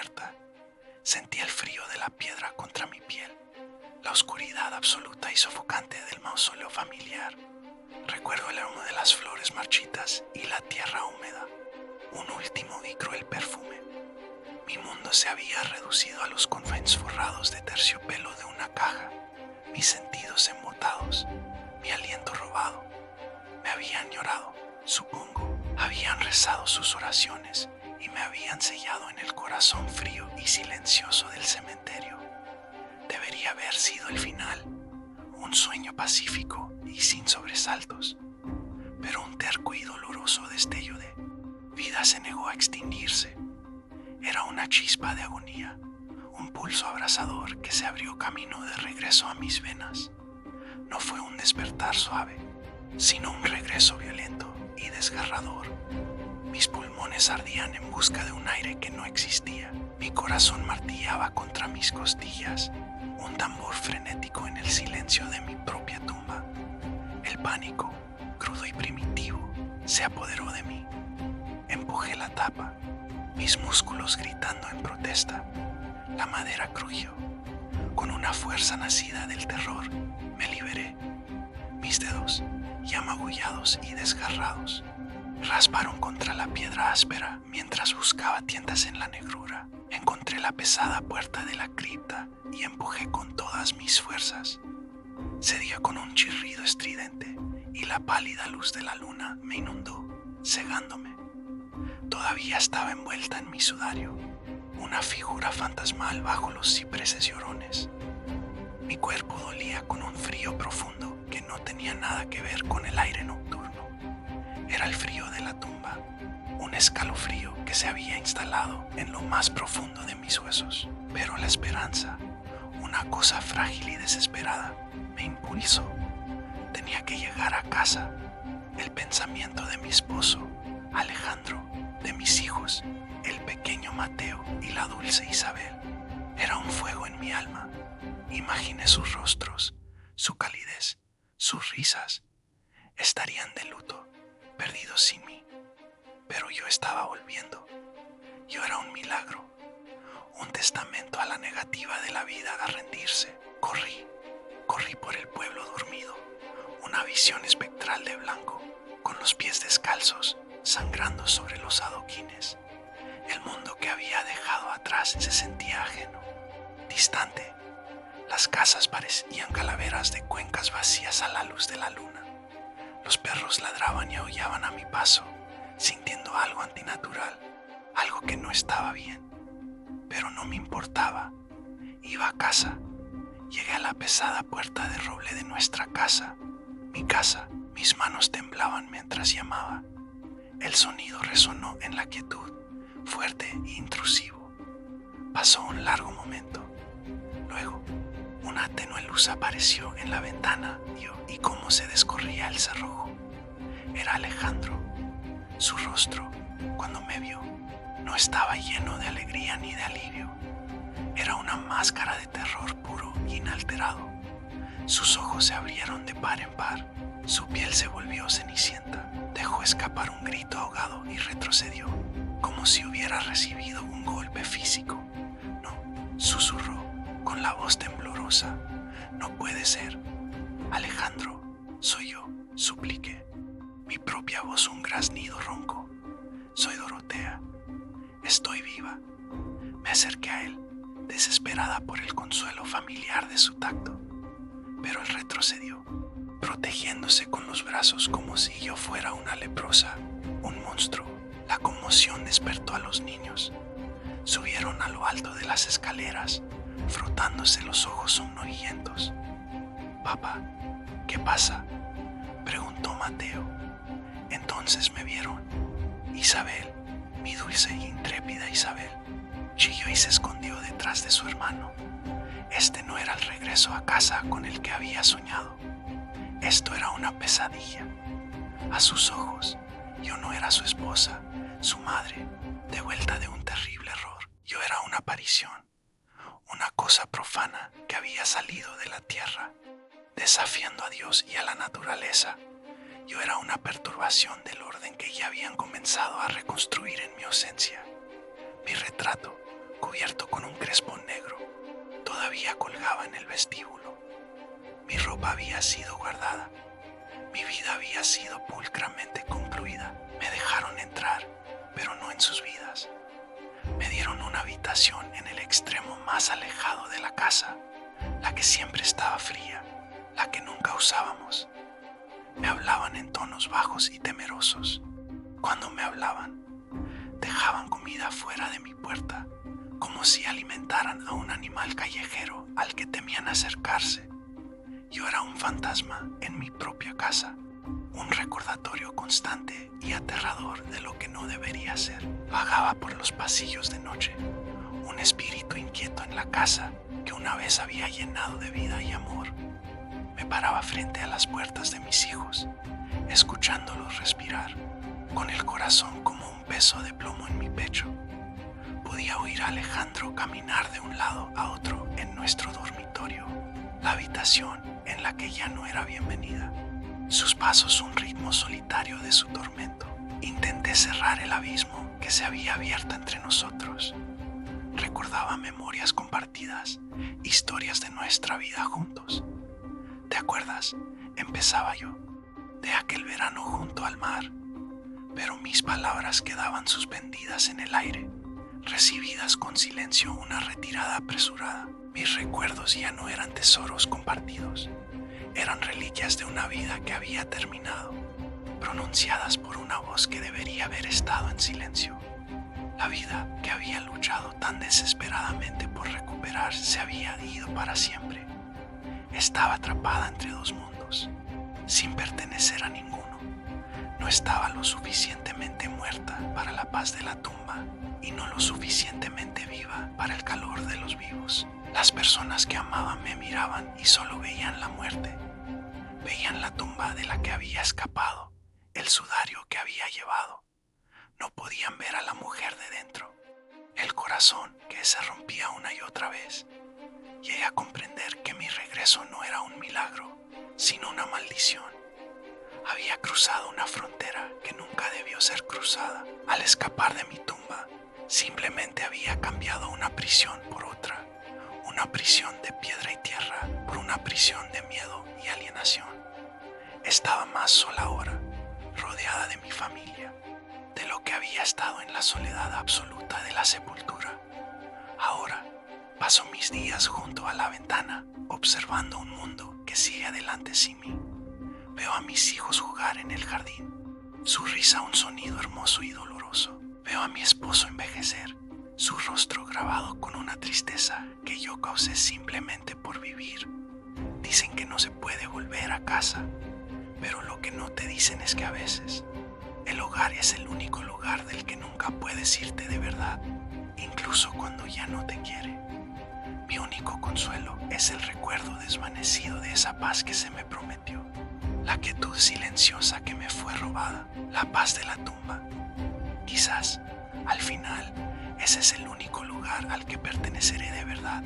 muerta. Sentí el frío de la piedra contra mi piel, la oscuridad absoluta y sofocante del mausoleo familiar. Recuerdo el aroma de las flores marchitas y la tierra húmeda, un último y cruel perfume. Mi mundo se había reducido a los confines forrados de terciopelo de una caja, mis sentidos embotados, mi aliento robado. Me habían llorado, supongo, habían rezado sus oraciones y me habían sellado en el corazón frío y silencioso del cementerio. Debería haber sido el final, un sueño pacífico y sin sobresaltos, pero un terco y doloroso destello de vida se negó a extinguirse. Era una chispa de agonía, un pulso abrasador que se abrió camino de regreso a mis venas. No fue un despertar suave, sino un regreso violento y desgarrador. Mis pulmones ardían en busca de un aire que no existía. Mi corazón martillaba contra mis costillas, un tambor frenético en el silencio de mi propia tumba. El pánico, crudo y primitivo, se apoderó de mí. Empujé la tapa, mis músculos gritando en protesta. La madera crujió. Con una fuerza nacida del terror, me liberé. Mis dedos, ya magullados y desgarrados, rasparon contra la piedra áspera mientras buscaba tientas en la negrura. Encontré la pesada puerta de la cripta y empujé con todas mis fuerzas. Cedía con un chirrido estridente y la pálida luz de la luna me inundó, cegándome. Todavía estaba envuelta en mi sudario, una figura fantasmal bajo los cipreses llorones. Mi cuerpo dolía con un frío profundo que no tenía nada que ver con el aire nocturno. Era el frío de la tumba, un escalofrío que se había instalado en lo más profundo de mis huesos. Pero la esperanza, una cosa frágil y desesperada, me impulsó. Tenía que llegar a casa. El pensamiento de mi esposo, Alejandro, de mis hijos, el pequeño Mateo y la dulce Isabel. Era un fuego en mi alma. Imaginé sus rostros, su calidez, sus risas. Estarían de luto, perdidos sin mí. Pero yo estaba volviendo. Yo era un milagro, un testamento a la negativa de la vida a rendirse. Corrí por el pueblo dormido, una visión espectral de blanco, con los pies descalzos, sangrando sobre los adoquines. El mundo que había dejado atrás se sentía ajeno, distante. Las casas parecían calaveras de cuencas vacías a la luz de la luna. Los perros ladraban y aullaban a mi paso, sintiendo algo antinatural, algo que no estaba bien. Pero no me importaba. Iba a casa. Llegué a la pesada puerta de roble de nuestra casa. Mi casa. Mis manos temblaban mientras llamaba. El sonido resonó en la quietud, fuerte e intrusivo. Pasó un largo momento. Luego, una tenue luz apareció en la ventana y cómo se descorría el cerrojo. Era Alejandro. Su rostro, cuando me vio, no estaba lleno de alegría ni de alivio. Era una máscara de terror puro e inalterado. Sus ojos se abrieron de par en par. Su piel se volvió cenicienta. Dejó escapar un grito ahogado y retrocedió, como si hubiera recibido un golpe físico. No, susurró con la voz temblorosa. No puede ser. Alejandro, soy yo, supliqué. Mi propia voz un graznido ronco. Soy Dorotea. Estoy viva. Me acerqué a él, desesperada por el consuelo familiar de su tacto. Pero él retrocedió, protegiéndose con los brazos como si yo fuera una leprosa, un monstruo. La conmoción despertó a los niños. Subieron a lo alto de las escaleras, frotándose los ojos somnolentos. «Papá, ¿qué pasa?», preguntó Mateo. Entonces me vieron. Isabel, mi dulce e intrépida Isabel, chilló y se escondió detrás de su hermano. Este no era el regreso a casa con el que había soñado. Esto era una pesadilla. A sus ojos, yo no era su esposa, su madre, de vuelta de un terrible error. Yo era una aparición, una cosa profana que había salido de la tierra, desafiando a Dios y a la naturaleza. Yo era una perturbación del orden que ya habían comenzado a reconstruir en mi ausencia. Mi retrato, cubierto cubierto con un crespón negro, todavía colgaba en el vestíbulo. Mi ropa había sido guardada. Mi vida había sido pulcramente concluida. Me dejaron entrar, pero no en sus vidas. Me dieron una habitación en el extremo más alejado de la casa, la que siempre estaba fría, la que nunca usábamos. Me hablaban en tonos bajos y temerosos. Cuando me hablaban, dejaban comida fuera de mi puerta, como si alimentaran a un animal callejero al que temían acercarse. Yo era un fantasma en mi propia casa, un recordatorio constante y aterrador de lo que no debería ser. Vagaba por los pasillos de noche, un espíritu inquieto en la casa que una vez había llenado de vida y amor. Me paraba frente a las puertas de mis hijos, escuchándolos respirar, con el corazón como un peso de plomo en mi pecho. Podía oír a Alejandro caminar de un lado a otro en nuestro dormitorio, la habitación en la que ya no era bienvenida. Sus pasos un ritmo solitario de su tormento. Intenté cerrar el abismo que se había abierto entre nosotros. Recordaba memorias compartidas, historias de nuestra vida juntos. ¿Te acuerdas? Empezaba yo, de aquel verano junto al mar. Pero mis palabras quedaban suspendidas en el aire, recibidas con silencio, una retirada apresurada. Mis recuerdos ya no eran tesoros compartidos, eran reliquias de una vida que había terminado, pronunciadas por una voz que debería haber estado en silencio. La vida que había luchado tan desesperadamente por recuperar se había ido para siempre. Estaba atrapada entre dos mundos, sin pertenecer a ninguno. No estaba lo suficientemente muerta para la paz de la tumba y no lo suficientemente viva para el calor de los vivos. Las personas que amaban me miraban y solo veían la muerte. Veían la tumba de la que había escapado, el sudario que había llevado. No podían ver a la mujer de dentro, el corazón que se rompía una y otra vez. Llegué a comprender que mi regreso no era un milagro, sino una maldición. Había cruzado una frontera que nunca debió ser cruzada. Al escapar de mi tumba, simplemente había cambiado una prisión por otra. Una prisión de piedra y tierra por una prisión de miedo y alienación. Estaba más sola ahora, rodeada de mi familia, de lo que había estado en la soledad absoluta de la sepultura. Ahora paso mis días junto a la ventana, observando un mundo que sigue adelante sin mí. Veo a mis hijos jugar en el jardín, su risa un sonido hermoso y doloroso. Veo a mi esposo envejecer, su rostro grabado con una tristeza que yo causé simplemente por vivir. Dicen que no se puede volver a casa, pero lo que no te dicen es que a veces el hogar es el único lugar del que nunca puedes irte de verdad, incluso cuando ya no te quiere. Mi único consuelo es el recuerdo desvanecido de esa paz que se me prometió, la quietud silenciosa que me fue robada, la paz de la tumba. Quizás, al final, ese es el único lugar al que perteneceré de verdad.